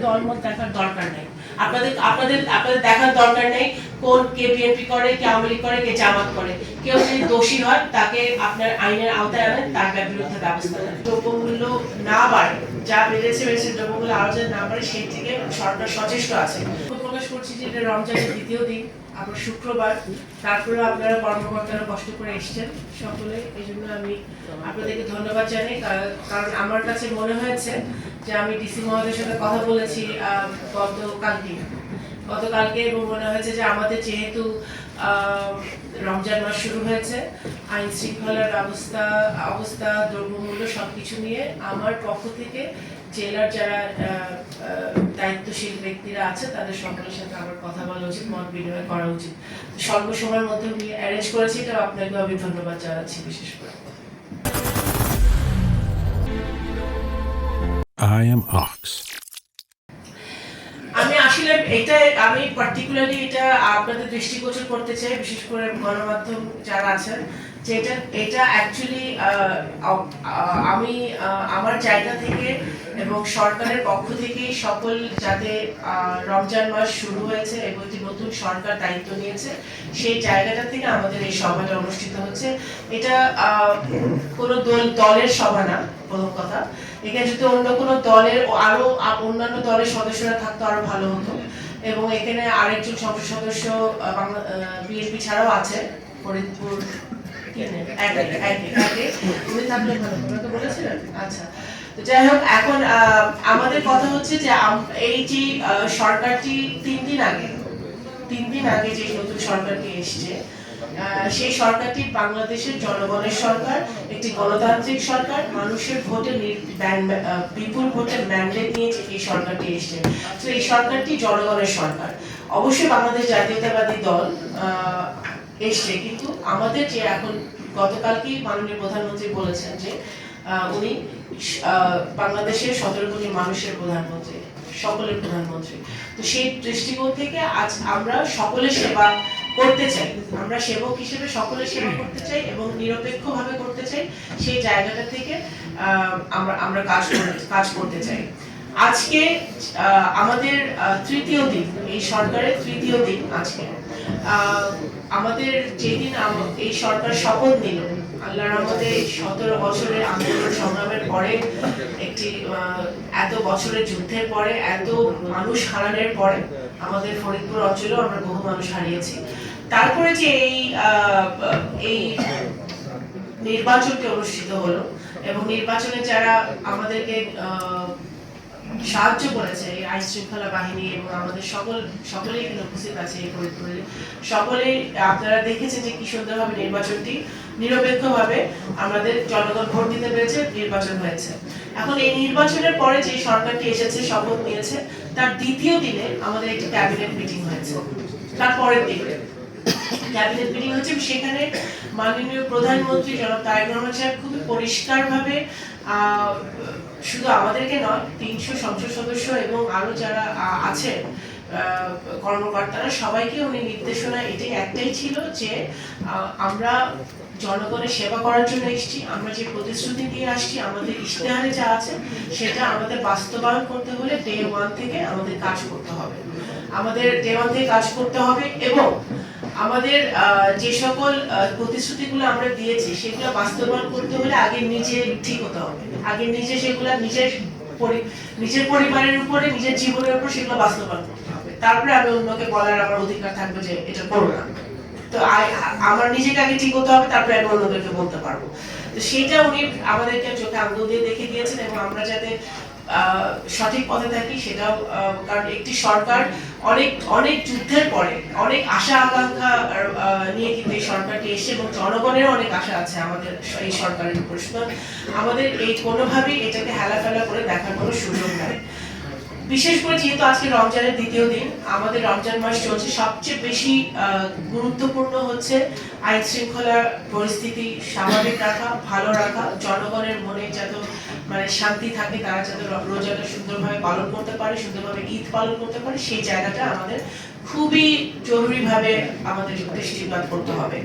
দলমত দেখার দরকার নেই। আপনাদের আপনাদের আপনাদের দেখার দরকার নেই কোন কে বিএনপি করে, কে আওয়ামী লীগ করে, কে জামাত করে। কেউ যদি দোষী হয় তাকে আপনার আইনের আওতায় আনেন, তার বিরুদ্ধে ব্যবস্থা নেন। দ্রব্যমূল্য না বাড়ে, যা বেড়েছে দ্রব্যমূল্য আরো যদি না বাড়ে, সেই থেকে সরকার সচেষ্ট আছে। প্রকাশ করছি যে এটা রমজানের দ্বিতীয় দিন, আবার শুক্রবার, তারপরে আপনারা কর্মকর্তারা কষ্ট করে এসছেন সকলে। এই জন্য আমি আপনাদেরকে ধন্যবাদ জানাই, কারণ আমার কাছে মনে হয়েছে যে আমি ডিসি মহোদয়ের সাথে কথা বলেছি গতকালকে এবং মনে হয়েছে যে আমাদের যেহেতু রমজান মাস শুরু হয়েছে, আইন শৃঙ্খলার অবস্থা, দ্রব্যমূল্য সবকিছু নিয়ে আমার পক্ষ থেকে জেলার যারা দায়িত্বশীল ব্যক্তিরা আছে তাদের সকলের সাথে আমার কথা বলা উচিত, মত বিনিময় করা উচিত। স্বল্প সময়ের মধ্যে উনি অ্যারেঞ্জ করেছি, এটা আপনাকে আমি ধন্যবাদ জানাচ্ছি বিশেষ করে। I am Ox. আমি আসলে আমি পার্টিকুলারলি এটা আপনাদের দৃষ্টিগোচর করতে চাই, বিশেষ করে গণমাধ্যম যারা আছেন, যে এটা অ্যাকচুয়ালি আমি আমার জায়গা থেকে এবং সরকারের পক্ষ থেকে সকল যাতে রমজান মাস শুরু হয়েছে এবং একটি নতুন সরকার দায়িত্ব নিয়েছে, সেই জায়গাটা থেকে আমাদের এই সভাটা অনুষ্ঠিত হচ্ছে। এটা কোনো দলের সভা না, প্রথম কথা। এখানে যদি অন্য কোনো দলের আরো অন্যান্য দলের সদস্যরা থাকতো আরো ভালো হতো, এবং এখানে আরেকজন সংসদ সদস্য বিএনপি ছাড়াও আছে, ফরিদপুর উনি থাকলে ভালো হতো, তো বলেছিলেন। আচ্ছা, তো যাই হোক, এখন আমাদের কথা হচ্ছে যে এই যে সরকারটি 3 দিন আগে যে নতুন সরকারটি এসছে, সেই সরকারটি বাংলাদেশের জনগণের সরকার, একটি গণতান্ত্রিক সরকার, মানুষের ভোটে বিপুল ভোটের ম্যান্ডেট নিয়ে এই সরকারটি এসছে। তো এই সরকারটি জনগণের সরকার। অবশ্যই বাংলাদেশ জাতীয়তাবাদী দল এসছে, কিন্তু আমাদের যে এখন গতকালকেই মাননীয় প্রধানমন্ত্রী বলেছেন যে উনি বাংলাদেশের 17 কোটি মানুষের প্রধানমন্ত্রী, সকলের প্রধানমন্ত্রী। তো সেই দৃষ্টিকোণ থেকে আজ আমরা সকলের সেবা করতে চাই, আমরা সেবক হিসেবে সকলের সেবা করতে চাই এবং নিরপেক্ষভাবে করতে চাই। সেই জায়গাটা থেকে আমরা কাজ করতে চাই। আজকে আমাদের তৃতীয় দিন, এই সরকারের তৃতীয় দিন আজকে। আমাদের যেদিন এই সরকার শপথ নিল, আল্লাহর রহমতে 17 বছরের আন্দোলন সংগ্রামের পরে, একটি এত বছরের যুদ্ধের পরে, এত মানুষ হারানোর পরে, আমাদের ফরিদপুর অঞ্চলেও আমরা বহু মানুষ হারিয়েছি। তারপরে যে এই নির্বাচনটি অনুষ্ঠিত হলো এবং নির্বাচনে যারা আমাদেরকে সাহায্য করেছে, এই আইন শৃঙ্খলা বাহিনী এবং আমাদের সকলেই এখানে উপস্থিত আছে এই ফরিদপুরে, সকলেই আপনারা দেখেছেন যে কি সুন্দরভাবে নির্বাচনটি নিরপেক্ষভাবে আমাদের জনগণ ভোট দিতে পেরেছে, নির্বাচন হয়েছে। এখন এই নির্বাচনের পরে যে সরকারটি এসেছে, শপথ নিয়েছে, তার দ্বিতীয় দিনে আমাদের একটি ক্যাবিনেট মিটিং হয়েছে। তারপরের দিনে ক্যাবিনেট মিটিং হচ্ছে, সেখানে মাননীয় প্রধানমন্ত্রী জনাব তারেক রহমান সাহেব খুবই পরিষ্কারভাবে শুধু আমাদেরকে নয়, 300 সংসদ সদস্য এবং আরো যারা আছে কর্মকর্তারা, সবাইকে উনি নির্দেশনা এটাই একটাই ছিল যে আমরা জনগণের সেবা করার জন্য এসেছি, আমরা যে প্রতিশ্রুতি দিয়ে আসছি, আমাদের ইশতেহারে যা আছে সেটা আমাদের বাস্তবায়ন করতে হলে ডে 1 থেকে আমাদের কাজ করতে হবে, এবং আমাদের যে সকল প্রতিশ্রুতিগুলো আমরা দিয়েছি সেগুলো বাস্তবায়ন করতে হলে আগে নিজে ঠিক হতে হবে, আগে নিজে সেগুলো নিজের পরিবারের উপরে, নিজের জীবনের উপর সেগুলো বাস্তবায়ন করতে হবে। তারপরে আমি অন্যকে বলার আমার অধিকার থাকবে যে এটা করো না। তো আমার নিজেকে আগে ঠিক হতে হবে, তারপরে আমি অন্যদেরকে বলতে পারবো। তো সেটা উনি আমাদেরকে চোখে আঙুল দিয়ে দেখে দিয়েছেন, এবং আমরা যাতে সঠিক পথে থাকি সেটাও, কারণ একটি সরকার অনেক যুদ্ধের পরে, অনেক আশা আকাঙ্ক্ষা নিয়ে কিন্তু এই সরকারটি এসে, এবং জনগণের অনেক আশা আছে আমাদের এই সরকারের উপর। সুতরাং আমাদের এই কোনোভাবেই এটাকে হেলাফেলা করে দেখার কোনো সুযোগ নাই। বিশেষ করে যেহেতু আজকে রমজানের দ্বিতীয় দিন, আমাদের রমজান মাস চলছে, সবচেয়ে বেশি গুরুত্বপূর্ণ হচ্ছে আইন শৃঙ্খলার পরিস্থিতি স্বাভাবিক রাখা, ভালো রাখা, জনগণের মনে যাতে শান্তি থাকে, তারা যাতে রোজাটা সুন্দরভাবে পালন করতে পারে, সুন্দরভাবে ঈদ পালন করতে পারে, সেই জায়গাটা আমাদের খুবই জরুরিভাবে আমাদের দৃষ্টিপাত করতে হবে।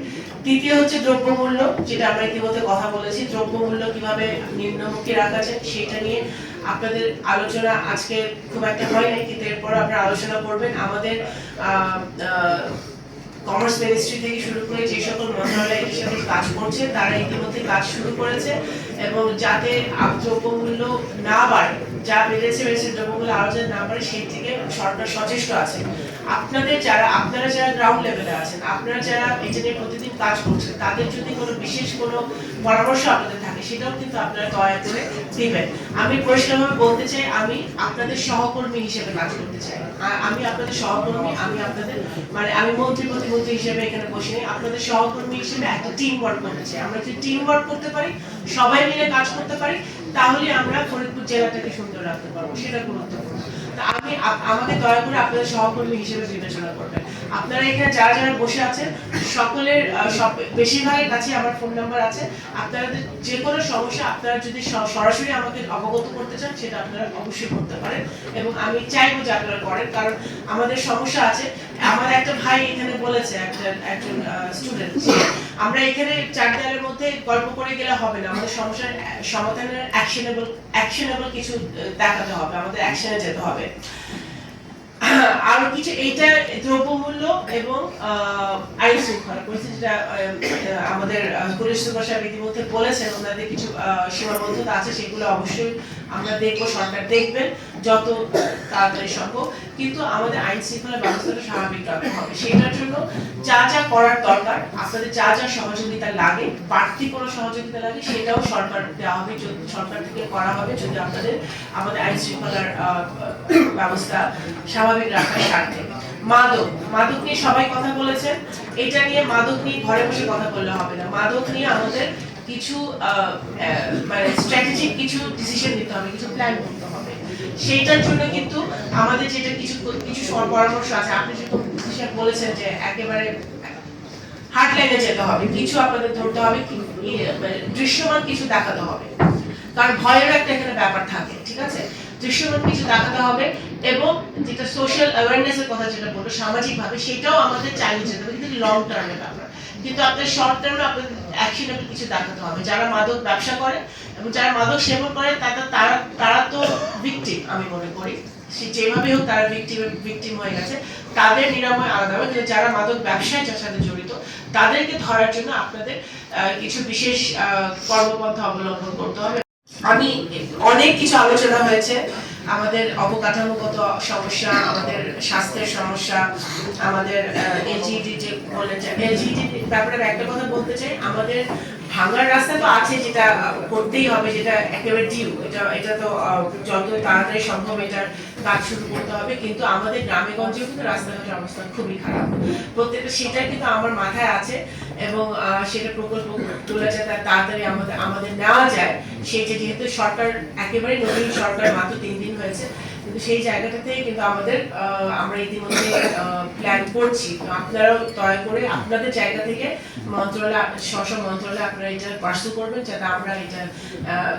তৃতীয় হচ্ছে দ্রব্যমূল্য, যেটা আমরা ইতিমধ্যে কথা বলেছি, দ্রব্যমূল্য কিভাবে নিম্নমুখী রাখা যায় সেটা নিয়ে আপনাদের আলোচনা আজকে খুব একটা হয় নাই, কিন্তু এরপর আপনারা আলোচনা করবেন। আমাদের কমার্স মিনিস্ট্রি থেকে শুরু করে যে সকল মন্ত্রণালয় এর সাথে কাজ করছে তারা ইতিমধ্যে কাজ শুরু করেছে, এবং যাতে দ্রব্যমূল্য না বাড়ে, যা বেড়েছে দ্রব্যমূল্য আরো যাতে না বাড়ে সেই থেকে সরকার সচেষ্ট আছে। আপনারা যারা গ্রাউন্ড লেভেলে আছেন, আপনারা যারা এটা নিয়ে প্রতিদিন কাজ করছেন, তাদের যদি কোনো বিশেষ কোনো পরামর্শ আপনাদের থাকে সেটাও কিন্তু আপনারা দয়া করে দিবেন। আমি পরিষ্কারভাবে বলতে চাই, আমি আপনাদের সহকর্মী হিসেবে কাজ করতে চাই। আমি আপনাদের সহকর্মী, আমি আপনাদের আমি মন্ত্রী প্রতিমন্ত্রী হিসেবে এখানে বসে নেই, আপনাদের সহকর্মী হিসেবে একটা টিম ওয়ার্ক করতে চাই। আমরা যদি টিম ওয়ার্ক করতে পারি, সবাই মিলে কাজ করতে পারি, তাহলে আমরা ফরিদপুর জেলাটাকে সুন্দর রাখতে পারবো, সেটা গুরুত্বপূর্ণ। আমাকে দয়া করে আপনাদের সহকর্মী হিসেবে বিবেচনা করবেন। আপনারা এখানে যারা যারা বসে আছেন সকলের বেশিরভাগের কাছে আমার ফোন নাম্বার আছে। আপনারা যে কোনো সমস্যা আপনারা যদি সরাসরি আমাকে অবগত করতে চান, সেটা আপনারা অবশ্যই করতে পারেন, এবং আমি চাইবো যে আপনারা করেন, কারণ আমাদের সমস্যা আছে। আমার একটা ভাই এখানে বলেছে, একজন স্টুডেন্ট, যে আমরা এখানে চার দেয়ালের মধ্যে গল্প করে গেলে হবে না, আমাদের সমস্যার সমাধানের অ্যাকশনেবল কিছু দেখাতে হবে, আমাদের অ্যাকশনে যেতে হবে। আরো কিছু, এইটা দ্রব্যমূল্য এবং আইন শৃঙ্খলা পরিস্থিতিটা আমাদের পুলিশ সুপার সাহেব ইতিমধ্যে বলেছেন, ওনাদের কিছু সীমাবদ্ধতা আছে, সেগুলো অবশ্যই আমরা দেখবো, সরকার দেখবেন যত তাড়াতাড়ি সম্ভব। কিন্তু আমাদের আইন শৃঙ্খলা ব্যবস্থাটা স্বাভাবিক রাখতে হবে, সেটার জন্য যা যা করার দরকার, আপনাদের যা যা সহযোগিতা লাগে, বাড়তি কোনো সহযোগিতা লাগে, সেটাও সরকার দেওয়া হবে, সরকার থেকে করা হবে, যদি আমাদের আইন শৃঙ্খলার ব্যবস্থা স্বাভাবিক রাখার স্বার্থে। মাদক নিয়ে সবাই কথা বলেছেন, এটা নিয়ে মাদক নিয়ে ঘরে বসে কথা বললে হবে না। মাদক নিয়ে আমাদের কিছু স্ট্র্যাটেজিক কিছু ডিসিশন নিতে হবে, কিছু প্ল্যান করতে হবে। সেইটার জন্য কিন্তু আমাদের যেটা কিছু পরামর্শ আছে, আপনি যেটা বলেছেন যে একেবারে হার্ড লাইনে যেতে হবে, কিছু আপনাদের ধরতে হবে, দৃশ্যমান কিছু দেখাতে হবে, কারণ ভয়ের একটা এখানে ব্যাপার থাকে, ঠিক আছে? দৃশ্যমান কিছু দেখাতে হবে, এবং যেটা সোশ্যাল অ্যাওয়ারনেসের কথা যেটা বলবো, সামাজিক ভাবে, সেটাও আমাদের চালিয়ে যেতে হবে, কিন্তু লং টার্মের ব্যাপার। কিন্তু আপনাদের শর্ট টার্মে আপনাদের অ্যাকশনেবল কিছু দেখাতে হবে। যারা মাদক ব্যবসা করে এবং যারা মাদক সেবন করে, তারা তো ভিকটিম, আমি মনে করি যেভাবে হোক তারা ভিকটিম হয়ে গেছে, তাদের নিরাময় আলাদা হবে। কিন্তু যারা মাদক ব্যবসায় যার সাথে জড়িত, তাদেরকে ধরার জন্য আপনাদের কিছু বিশেষ কর্মপন্থা অবলম্বন করতে হবে। আমি অনেক কিছু আলোচনা হয়েছে, আমাদের অবকাঠামোগত সমস্যা, আমাদের স্বাস্থ্যের সমস্যা, আমাদের এলজিইডি যে বলেন, এলজিইডি ব্যাপারে একটা কথা বলতে চাই। আমাদের ভাঙার রাস্তা তো আছে, যেটা করতেই হবে, যেটা একেবারে ডিউ, এটা তো যত তাড়াতাড়ি সম্ভব এটার কাজ শুরু করতে হবে। কিন্তু আমাদের গ্রামে গঞ্জেও কিন্তু রাস্তাঘাটের অবস্থা খুবই খারাপ, প্রত্যেকটা সেটা কিন্তু আমার মাথায় আছে, এবং সেটা প্রকল্প তুলে যাতে তাড়াতাড়ি আমাদের নেওয়া যায়। সেটা যেহেতু সরকার একেবারে নতুন সরকার, মাত্র 3 দিন হয়েছে, কিন্তু সেই জায়গাটাতে কিন্তু আমরা ইতিমধ্যে প্ল্যান করছি। আপনারাও দয়া করে আপনাদের জায়গা থেকে মন্ত্রণালয় আপনারা এটা পার্সু করবেন, যাতে আমরা এটা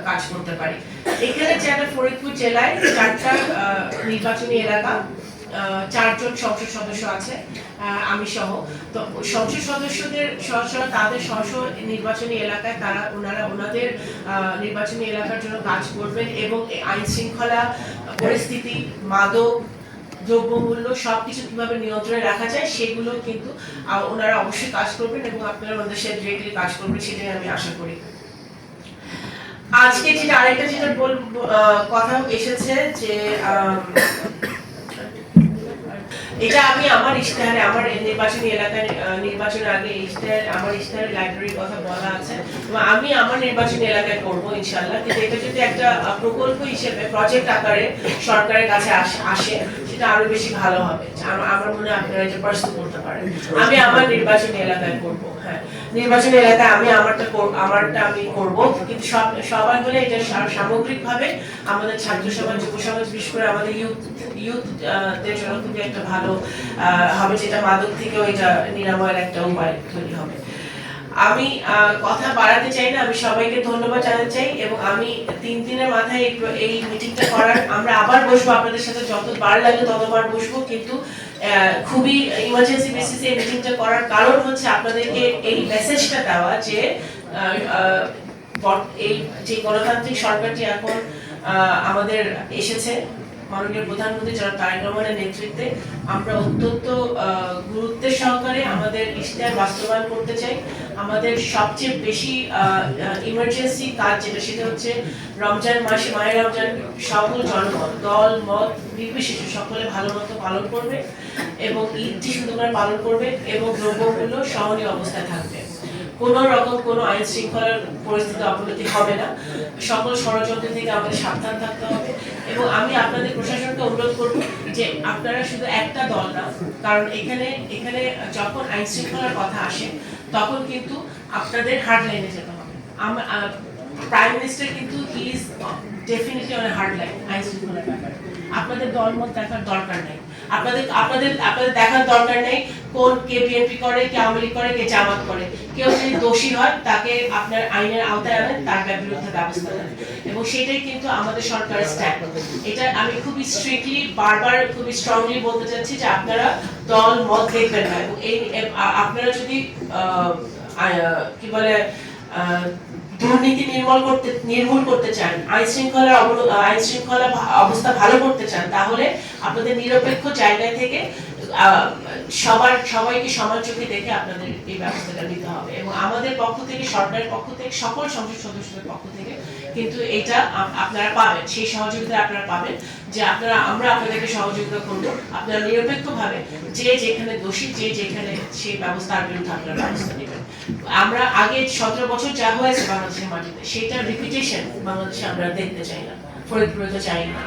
কাজ করতে পারি। এখানে যেটা ফরিদপুর জেলায় 4টা নির্বাচনী এলাকা, 4 জন সংসদ সদস্য আছে, আমি সহ। তো সংসদ সদস্যদের তাদের স্ব নির্বাচনী এলাকায় ওনারা ওনাদের নির্বাচনী এলাকার জন্য কাজ করবেন, এবং আইন শৃঙ্খলা পরিস্থিতি, মাদক দ্রব্যমূল্য সবকিছু কিভাবে নিয়ন্ত্রণে রাখা যায় সেগুলো কিন্তু ওনারা অবশ্যই কাজ করবেন, এবং আপনারা ওনাদের সাথে ডিরেক্টলি কাজ করবেন, সেটাই আমি আশা করি। আজকে যেটা আরেকটা যেটা কথা এসেছে যে এটা আমি আমার ইশতেহারে, আমার নির্বাচনী এলাকায় নির্বাচনের আগে আমার ইশতেহারে লাইব্রেরির কথা বলা আছে, এবং আমি আমার নির্বাচনী এলাকায় করবো ইনশাআল্লাহ। কিন্তু এটা যদি একটা প্রকল্প হিসেবে প্রজেক্ট আকারে সরকারের কাছে আসে, সেটা আরো বেশি ভালো হবে। আমার মনে হয় আপনারা এটা পার্সু করতে পারেন। আমি আমার নির্বাচনী এলাকায় করবো, হ্যাঁ, নির্বাচনী এলাকায় আমি আমারটা আমি করব, কিন্তু সবাই বলে এটা সামগ্রিকভাবে আমাদের ছাত্র সমাজ, যুব সমাজ, বিশেষ করে আমাদের ইউথদের জন্য খুবই একটা ভালো হবে, যেটা মাদক থেকেও এটা নিরাময়ের একটা উপায় তৈরি হবে। আমি কথা বাড়াতে চাই না, আমি সবাইকে ধন্যবাদ জানাতে চাই, এবং আমি 3 দিনের মাথায় এই মিটিংটা করার, আমরা আবার বসবো আপনাদের সাথে, যতবার লাগে ততবার বসবো, কিন্তু খুবই ইমার্জেন্সি বেসিসে এই মিটিংটা করার কারণ হচ্ছে আপনাদেরকে এই মেসেজটা দেওয়া যে এই যে গণতান্ত্রিক সরকারটি এখন আমাদের এসেছে মাননীয় প্রধানমন্ত্রী জনাব তারেক রহমানের নেতৃত্বে। আমরা অত্যন্ত গুরুত্বের সহকারে আমাদের ইশতেহার বাস্তবায়ন করতে চাই। আমাদের সবচেয়ে বেশি ইমার্জেন্সি কাজ যেটা, সেটা হচ্ছে রমজান মাসে, মাহে রমজান সকল জনগণ দল মত নির্বিশেষে সকলে ভালো মতো পালন করবে এবং ঈদটি সুন্দর করে পালন করবে এবং দ্রব্যমূল্য সহনীয় অবস্থায় থাকবে। কোন রকম কোনো আইন শৃঙ্খলার পরিস্থিতি অবনতি হবে না। সকল ষড়যন্ত্র থেকে আমাদের সাবধান থাকতে হবে এবং আমি আপনাদের প্রশাসনকে অনুরোধ করব যে আপনারা শুধু একটা দল না, কারণ এখানে যখন আইন শৃঙ্খলার কথা আসে তখন কিন্তু আপনাদের হার্ড লাইনে যেতে হবে। প্রাইম মিনিস্টার কিন্তু he is definitely on hard line আইন শৃঙ্খলার ব্যাপারে। আপনাদের দলমত দেখার দরকার নেই, আপনাদের দেখার দরকার নেই কোন কে বিএনপি করে, কে আওয়ামী লীগ করে, কে জামাত করে। কেউ যদি দোষী হয় তাকে আপনার আইনের আওতায় আনেন, তার বিরুদ্ধে ব্যবস্থা নেন এবং সেটাই কিন্তু আমাদের সরকারের স্ট্যান্ড। এটা আমি খুবই স্ট্রিক্টলি বারবার খুবই স্ট্রংলি বলতে চাচ্ছি যে আপনারা দল মত দেখবেন না এবং এই আপনারা যদি কি বলে দুর্নীতি নির্মূল করতে চান, আইন শৃঙ্খলা অবস্থা ভালো করতে চান, তাহলে আপনাদের নিরপেক্ষ জায়গায় থেকে সবাইকে সমান চোখে দেখে আপনাদের এই ব্যবস্থাটা নিতে হবে এবং আমাদের পক্ষ থেকে, সরকারের পক্ষ থেকে, সকল সংসদ সদস্যদের পক্ষ থেকে কিন্তু এটা আপনারা পাবেন, সেই সহযোগিতা আপনারা পাবেন যে আমরা আপনাদেরকে সহযোগিতা করবো। আপনারা নিরপেক্ষভাবে যে যেখানে দোষী, যে যেখানে সেই ব্যবস্থার বিরুদ্ধে আপনারা ব্যবস্থা নেবেন। আমরা আগে 17 বছর যা হয়েছে বাংলাদেশের মাটিতে, সেটার রিপিটেশন বাংলাদেশে আমরা দেখতে চাই না, ফরিদপুরে চাই না।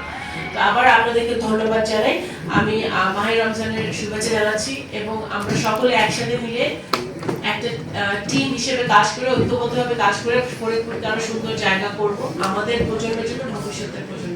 তো আবার আপনাদেরকে ধন্যবাদ জানাই। আমি মাহে রমজানের শুভেচ্ছা জানাচ্ছি এবং আমরা সকলে একসাথে মিলে একটা টিম হিসেবে কাজ করে, ঐক্যবদ্ধভাবে কাজ করে ফরিদপুরকে আরো সুন্দর জায়গা করব আমাদের প্রজন্মের জন্য, ভবিষ্যতের প্রজন্মের